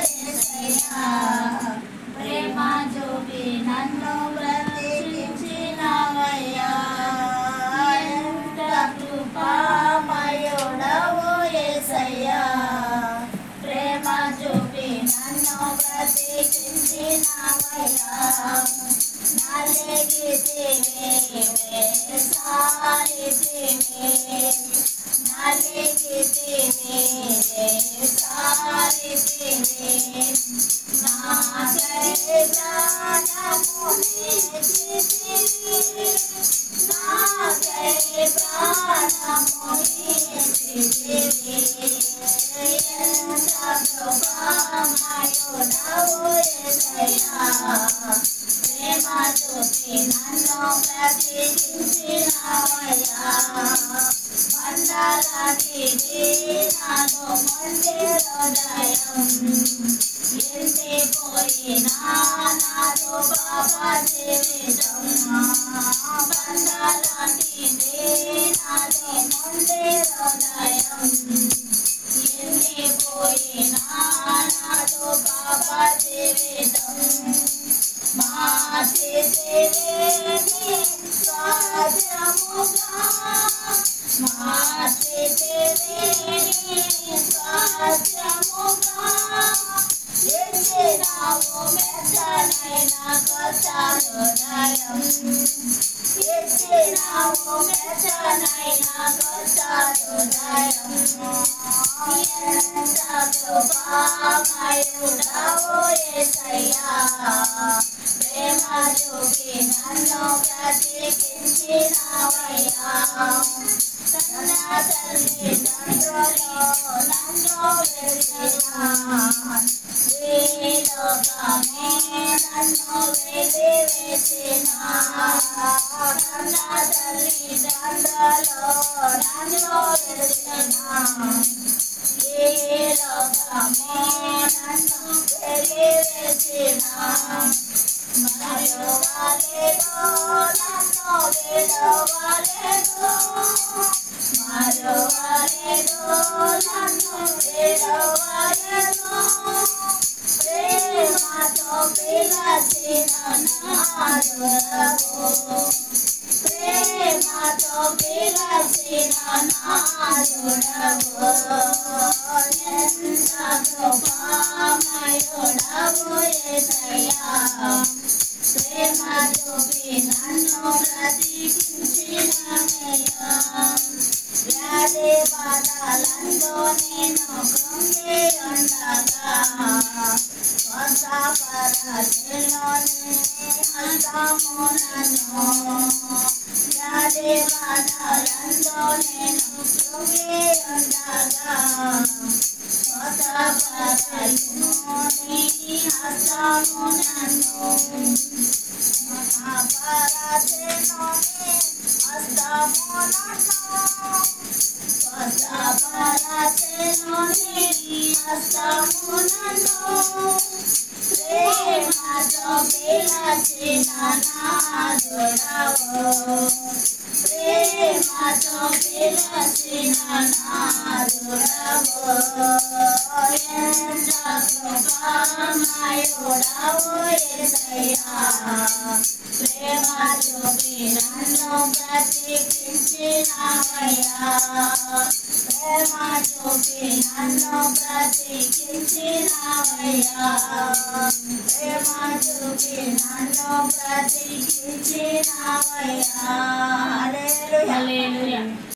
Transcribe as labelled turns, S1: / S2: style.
S1: యేసయ్యా ప్రేమ చూపి నన్ను బ్రతికించినావయ్యా ఎంత కృపామయుడవు యేసయ్యా ప్రేమ చూపి నన్ను బ్రతికించినావయ్యా నలిగితివి సారితివి నలిగితివి సారితివి నాకై ప్రాణమునిచ్చితివి నాకై ప్రాణమునిచ్చితివి ఎంత కృపామయుడవు యేసయ్యా ప్రేమ చూపి నన్ను బ్రతికించినావయ్యా బండలాంటిది నాలో మొండి హృదయం ఎండిపోయినా నాలో పాప జీవితం బండలాంటిది నాలో మొండి హృదయం ఎండిపోయినా నాలో పాప జీవితం మార్చితివేని స్వార్థముగా మార్చితివేని స్వార్థముగా ఇచ్చినావు మెత్తనైన కొత్త హృదయం ఇచ్చినావు మెత్తనైన కొత్త హృదయం ఎంత కృపామయుడవు యేసయ్యా ప్రేమ చూపి నన్ను బ్రతికించినావయ్యా కన్న తల్లిదండ్రులు నన్ను వెలిసిన ఈ లోకమే నన్ను వెలివేసిన కన్న తల్లిదండ్రులు నన్ను వెలిసిన ఈ లోకమే నన్ను వెలివేసిన మరువలేదు నన్ను విడువలేదు మరువలేదు నన్ను విడువలేదు ప్రేమతో పిలచిన నాదుడవు ప్రేమతో పిలచిన నాదుడవు ఎంత కృపామయుడవు యేసయ్యా ప్రేమ చూపి నన్ను బ్రతికించినవయ్యా వ్యాధి బాధలందు నేను కృంగి ఉండగా స్వస్థపరచెలోని హస్తము నన్ను వ్యాధి బాధలందు నేను కృంగి ఉండగా స్వస్థపరచెలోని హస్తము నన్ను మహాపరచెలోని హస్తము నన్ను స్వస్థపరచెలోని హస్తము నన్ను ప్రేమతో పిలచిన నాదుడవు ప్రేమతో పిలచిన నాదుడవు ఎంత కృపామయుడవు యేసయ్యా ప్రేమ చూపి నన్ను బ్రతికించినావయ్యా ప్రేమ చూపి నన్ను బ్రతికించినావయ్యా ప్రేమ చూపి నన్ను బ్రతికించినావయ్యా హల్లెలూయా.